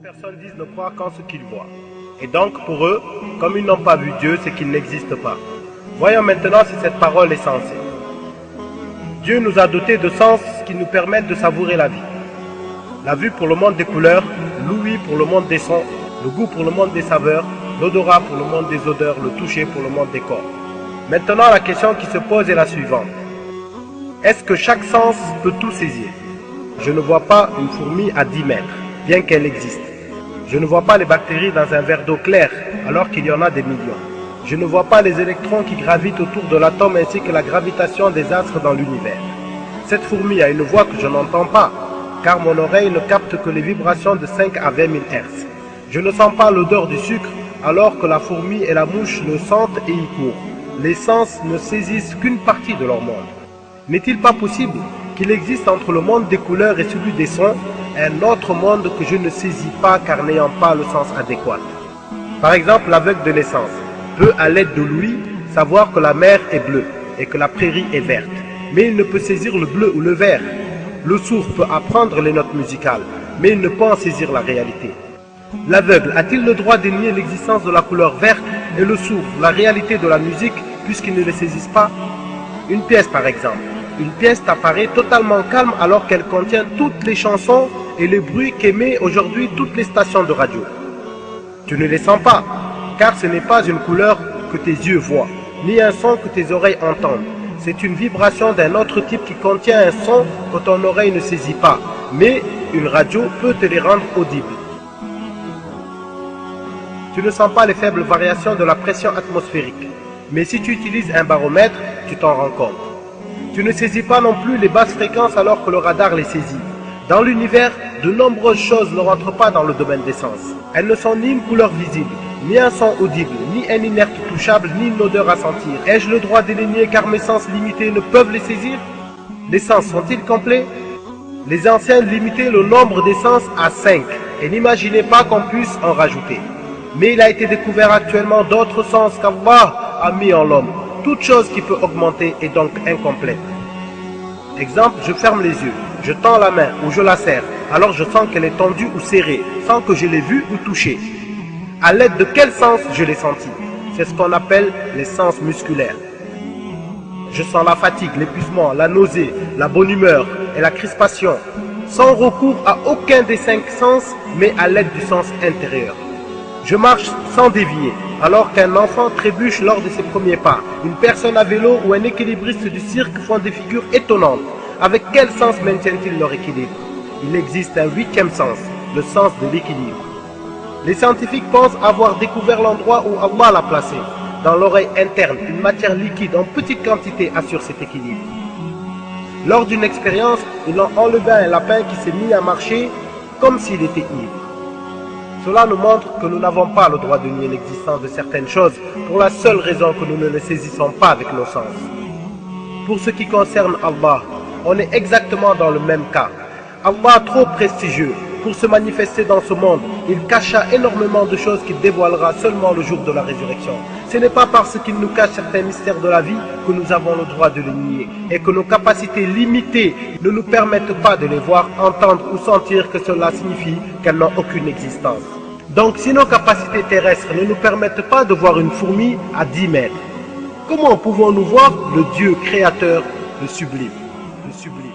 personnes disent ne croire qu'en ce qu'ils voient. Et donc, pour eux, comme ils n'ont pas vu Dieu, c'est qu'il n'existe pas. Voyons maintenant si cette parole est sensée. Dieu nous a dotés de sens qui nous permettent de savourer la vie. La vue pour le monde des couleurs, l'ouïe pour le monde des sons, le goût pour le monde des saveurs, l'odorat pour le monde des odeurs, le toucher pour le monde des corps. Maintenant, la question qui se pose est la suivante. Est-ce que chaque sens peut tout saisir? Je ne vois pas une fourmi à 10 mètres, bien qu'elle existe. Je ne vois pas les bactéries dans un verre d'eau claire, alors qu'il y en a des millions. Je ne vois pas les électrons qui gravitent autour de l'atome ainsi que la gravitation des astres dans l'univers. Cette fourmi a une voix que je n'entends pas, car mon oreille ne capte que les vibrations de 5 à 20 000 Hz. Je ne sens pas l'odeur du sucre, alors que la fourmi et la mouche le sentent et y courent. Les sens ne saisissent qu'une partie de leur monde. N'est-il pas possible qu'il existe entre le monde des couleurs et celui des sons un autre monde que je ne saisis pas car n'ayant pas le sens adéquat? Par exemple, l'aveugle de naissance peut, à l'aide de l'ouïe, savoir que la mer est bleue et que la prairie est verte, mais il ne peut saisir le bleu ou le vert. Le sourd peut apprendre les notes musicales, mais il ne peut en saisir la réalité. L'aveugle a-t-il le droit de nier l'existence de la couleur verte et le sourd la réalité de la musique puisqu'ils ne les saisissent pas? Une pièce par exemple. Une pièce t'apparaît totalement calme alors qu'elle contient toutes les chansons et les bruits qu'émettent aujourd'hui toutes les stations de radio. Tu ne les sens pas, car ce n'est pas une couleur que tes yeux voient, ni un son que tes oreilles entendent. C'est une vibration d'un autre type qui contient un son que ton oreille ne saisit pas, mais une radio peut te les rendre audibles. Tu ne sens pas les faibles variations de la pression atmosphérique, mais si tu utilises un baromètre, tu t'en rends compte. Tu ne saisis pas non plus les basses fréquences alors que le radar les saisit. Dans l'univers, de nombreuses choses ne rentrent pas dans le domaine des sens. Elles ne sont ni une couleur visible, ni un son audible, ni un inerte touchable, ni une odeur à sentir. Ai-je le droit de les nier car mes sens limités ne peuvent les saisir? Les sens sont-ils complets? Les anciens limitaient le nombre des sens à 5 et n'imaginaient pas qu'on puisse en rajouter. Mais il a été découvert actuellement d'autres sens qu'Allah a mis en l'homme. Toute chose qui peut augmenter est donc incomplète. Exemple, je ferme les yeux, je tends la main ou je la serre, alors je sens qu'elle est tendue ou serrée, sans que je l'ai vue ou touchée. À l'aide de quel sens je l'ai senti? C'est ce qu'on appelle les sens musculaires. Je sens la fatigue, l'épuisement, la nausée, la bonne humeur et la crispation, sans recours à aucun des 5 sens, mais à l'aide du sens intérieur. Je marche sans dévier, alors qu'un enfant trébuche lors de ses premiers pas. Une personne à vélo ou un équilibriste du cirque font des figures étonnantes. Avec quel sens maintiennent-ils leur équilibre? Il existe un 8e sens, le sens de l'équilibre. Les scientifiques pensent avoir découvert l'endroit où Allah l'a placé. Dans l'oreille interne, une matière liquide en petite quantité assure cet équilibre. Lors d'une expérience, ils ont enlevé un lapin qui s'est mis à marcher comme s'il était ivre. Cela nous montre que nous n'avons pas le droit de nier l'existence de certaines choses pour la seule raison que nous ne les saisissons pas avec nos sens. Pour ce qui concerne Allah, on est exactement dans le même cas. Allah, trop prestigieux pour se manifester dans ce monde, il cacha énormément de choses qu'il dévoilera seulement le jour de la résurrection. Ce n'est pas parce qu'il nous cache certains mystères de la vie que nous avons le droit de les nier et que nos capacités limitées ne nous permettent pas de les voir, entendre ou sentir que cela signifie qu'elles n'ont aucune existence. Donc si nos capacités terrestres ne nous permettent pas de voir une fourmi à 10 mètres, comment pouvons-nous voir le Dieu créateur, le sublime, le sublime?